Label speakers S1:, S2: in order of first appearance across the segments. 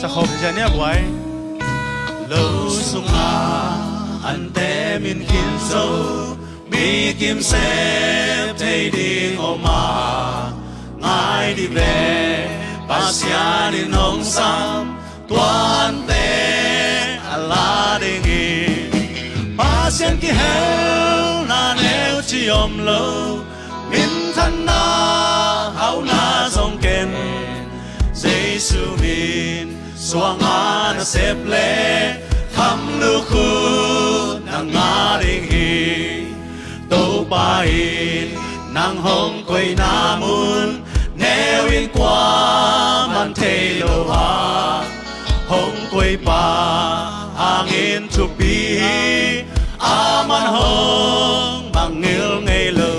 S1: sa khâu thì nhé buổi
S2: lâu sung anh té min khiến dấu mi kim xếp thấy đi ngô mà ngài đi về ba xia đi nông sam tuan té Allah đi nghỉ ba xen kia heo na nếu chỉ ôm lâu min thân na hậu na dòng ken Giêsu min xoang na xếp lệ khăm lưu khu nàng ngã đình hi tô ba in nàng hồng quay na mun neo in qua man thê lô ha hồng quay ba hàng in chụp bi man hồng bằng nghil ngày lơ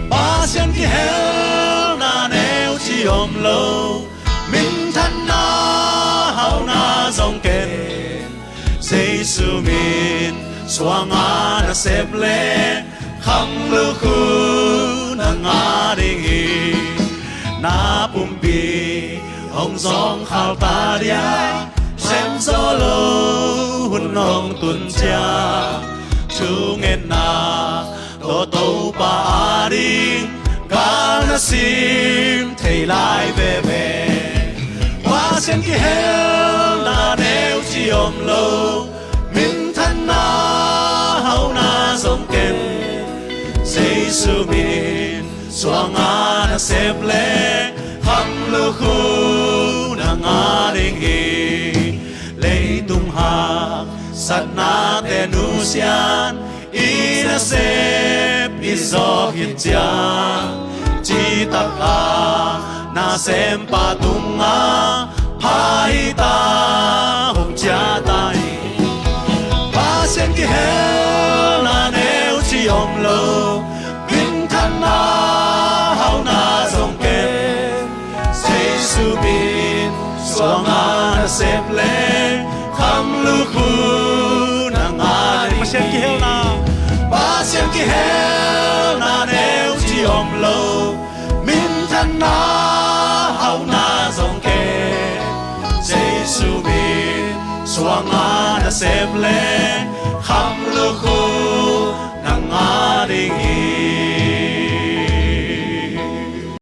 S2: ba sen kia heo na neo chỉ ôm lâu min thân na hậu na dòng kèn Giêsu min xoang na xếp lệ khăm lưu khu na ngã đình hi na bùm bì hồng giông khao ta dia xem gió lâu hun nong tuần cha chú nghe na tô tô ba đi ca na sim thầy lại về qua sen kia heo na nếu chỉ ôm lâu min thân na hậu na dòng ken Giêsu min xoang na xếp lệ khăm lưu khu na ngã đình hi lấy tung hàng sát na te nu xian i na xếp i gió hiền chang chỉ tập na xem pa tung phai ta hồng cha tay ba sen kia heo na nếu chỉ ôm lâu min thân na hậu na dòng ken Giêsu min xoang na xếp lệ khăm lưu khu na ngã
S1: ba sen kia heo na
S2: ba sen kia heo na nếu chỉ ôm lâu min thân na hậu na dòng ken Giêsu min xoang na xếp lệ khăm lưu khu